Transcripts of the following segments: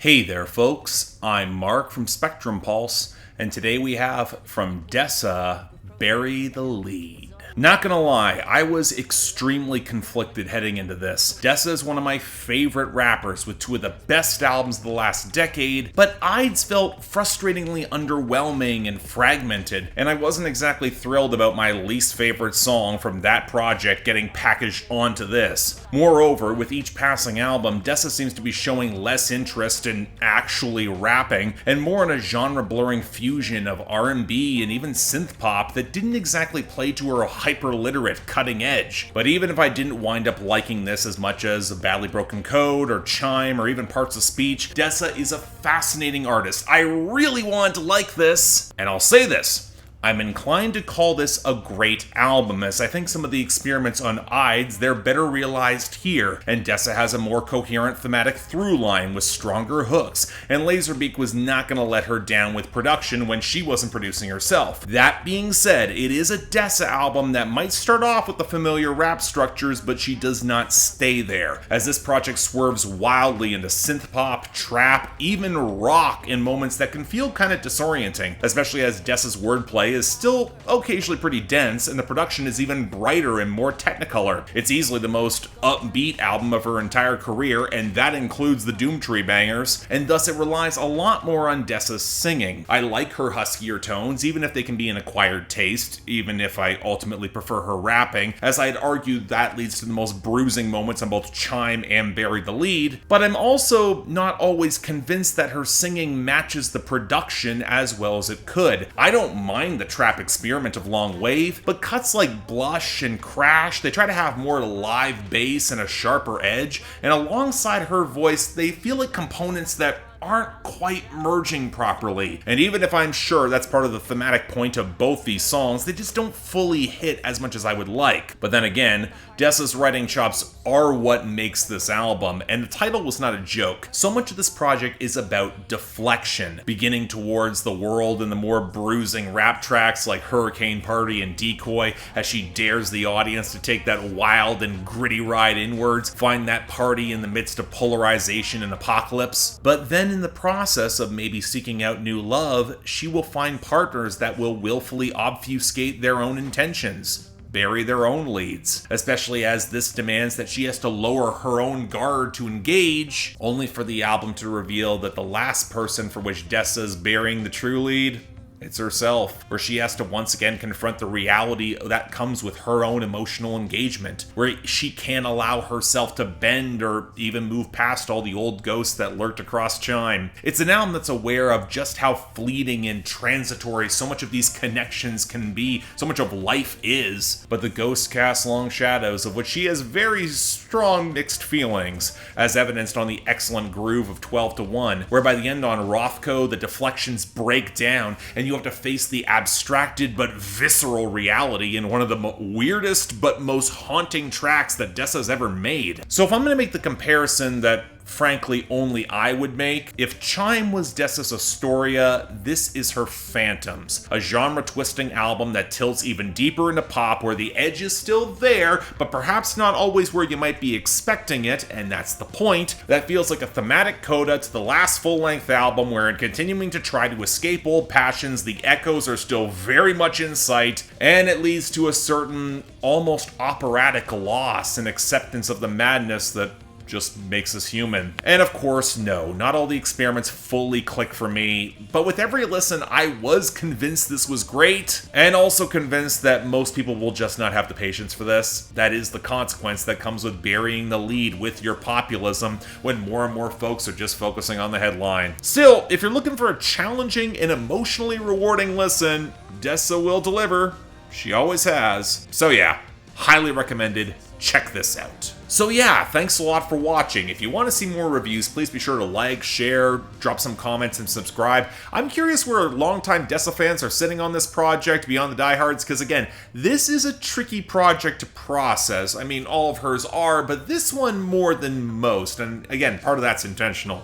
Hey there folks, I'm Mark from Spectrum Pulse, and today we have from Dessa Bury the Lede. Not gonna lie, I was extremely conflicted heading into this. Dessa is one of my favorite rappers with two of the best albums of the last decade, but Ides felt frustratingly underwhelming and fragmented, and I wasn't exactly thrilled about my least favorite song from that project getting packaged onto this. Moreover, with each passing album, Dessa seems to be showing less interest in actually rapping, and more in a genre-blurring fusion of R&B and even synthpop that didn't exactly play to her hyper-literate cutting edge. But even if I didn't wind up liking this as much as Badly Broken Code or Chime or even Parts of Speech, Dessa is a fascinating artist. I really want to like this, and I'll say this. I'm inclined to call this a great album, as I think some of the experiments on Ides, they're better realized here, and Dessa has a more coherent thematic through line with stronger hooks, and Laserbeak was not going to let her down with production when she wasn't producing herself. That being said, it is a Dessa album that might start off with the familiar rap structures, but she does not stay there, as this project swerves wildly into synthpop, trap, even rock in moments that can feel kind of disorienting, especially as Dessa's wordplay is still occasionally pretty dense, and the production is even brighter and more technicolor. It's easily the most upbeat album of her entire career, and that includes the Doomtree bangers, and thus it relies a lot more on Dessa's singing. I like her huskier tones, even if they can be an acquired taste, even if I ultimately prefer her rapping, as I'd argue that leads to the most bruising moments on both Chime and Bury the Lede, but I'm also not always convinced that her singing matches the production as well as it could. I don't mind the trap experiment of Long Wave, but cuts like Blush and Crash, they try to have more live bass and a sharper edge, and alongside her voice, they feel like components that aren't quite merging properly. And even if I'm sure that's part of the thematic point of both these songs, they just don't fully hit as much as I would like. But then again, Dessa's writing chops are what makes this album, and the title was not a joke. So much of this project is about deflection, beginning towards the world and the more bruising rap tracks like Hurricane Party and Decoy, as she dares the audience to take that wild and gritty ride inwards, find that party in the midst of polarization and apocalypse. But then in the process of maybe seeking out new love, she will find partners that will willfully obfuscate their own intentions, bury their own leads, especially as this demands that she has to lower her own guard to engage, only for the album to reveal that the last person for which Dessa is burying the true lead, it's herself, where she has to once again confront the reality that comes with her own emotional engagement, where she can't allow herself to bend or even move past all the old ghosts that lurked across Chime. It's an album that's aware of just how fleeting and transitory so much of these connections can be, so much of life is, but the ghosts cast long shadows, of which she has very strong mixed feelings, as evidenced on the excellent groove of 12-1, where by the end on Rothko, the deflections break down, and you have to face the abstracted but visceral reality in one of the weirdest but most haunting tracks that Dessa's ever made. So if I'm going to make the comparison that frankly only I would make, if Chime was Dessa's Astoria, this is her Phantoms, a genre-twisting album that tilts even deeper into pop, where the edge is still there, but perhaps not always where you might be expecting it, and that's the point. That feels like a thematic coda to the last full-length album, where in continuing to try to escape old passions, the echoes are still very much in sight, and it leads to a certain almost operatic loss and acceptance of the madness that just makes us human. And of course, no, not all the experiments fully click for me, but with every listen, I was convinced this was great, and also convinced that most people will just not have the patience for this. That is the consequence that comes with burying the lead with your populism, when more and more folks are just focusing on the headline. Still, if you're looking for a challenging and emotionally rewarding listen, Dessa will deliver. She always has. So yeah, highly recommended. Check this out. So yeah, thanks a lot for watching. If you want to see more reviews, please be sure to like, share, drop some comments, and subscribe. I'm curious where longtime Dessa fans are sitting on this project beyond the diehards, because again, this is a tricky project to process. I mean, all of hers are, but this one more than most, and again, part of that's intentional.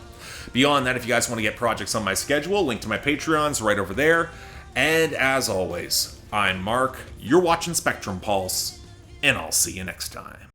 Beyond that, if you guys want to get projects on my schedule, link to my Patreon's right over there. And as always, I'm Mark, you're watching Spectrum Pulse, and I'll see you next time.